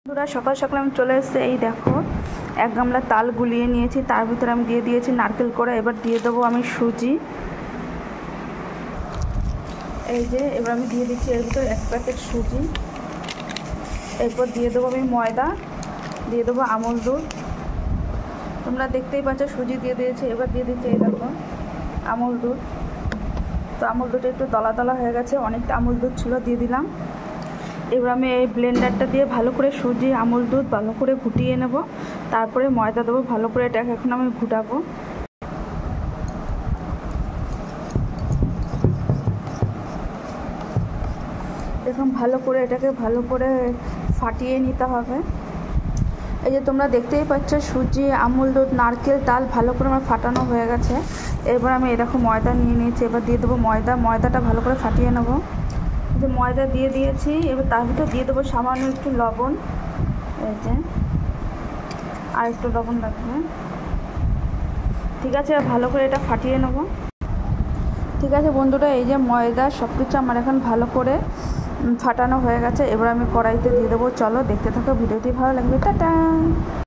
বন্ধুরা, সকাল সকাল আমি চলে এসেছি। এই দেখো, এক গামলা তাল গুলিয়ে নিয়েছি, তার ভিতরে আমি দিয়ে দিয়েছি নারকেল কোড়া। এবার দিয়ে দেবো আমি সুজি। এই যে এবার আমি দিয়ে দিচ্ছি এর ভিতরে 1 প্যাকেট সুজি। এরপর দিয়ে দেবো আমি ময়দা, দিয়ে দেবো আমুল দুধ। তোমরা দেখতেই পাচ্ছ সুজি দিয়ে দিয়েছি। এবার দিয়ে দিচ্ছি এই দেখো আমুল দুধ। তো আমুল দুধটা একটু দলা দলা হয়ে গেছে, অনেকটা আমুল দুধ ছিল, দিয়ে দিলাম। এবার আমি এই ব্লেন্ডারটা দিয়ে ভালো করে সুজি আমুল দুধ ভালো করে ফুটিয়ে নেব। তারপরে ময়দা দেবো, ভালো করে এটাকে এখন আমি ঘুটাবো। দেখুন, ভালো করে এটাকে ভালো করে ফাটিয়ে নিতে হবে। এই যে তোমরা দেখতেই পাচ্ছ সুজি আমুল দুধ নারকেল তাল ভালো করে আমার ফাটানো হয়ে গেছে। এবার আমি এরকম ময়দা নিয়ে নিয়েছি, এবার দিয়ে দেবো ময়দাটা ভালো করে ফাটিয়ে নেব। যে ময়দা দিয়ে দিয়েছি, এবার তার ভিতরে দিয়ে দেবো সামান্য একটু লবণ। এই যে আর একটু লবণ লাগবে। ঠিক আছে, ভালো করে এটা ফাটিয়ে নেব। ঠিক আছে বন্ধুরা, এই যে ময়দা সব কিছু আমার এখন ভালো করে ফাটানো হয়ে গেছে। এবার আমি কড়াইতে দিয়ে দেবো। চলো দেখতে থাকো, ভিডিওটি ভালো লাগবে। টাটা।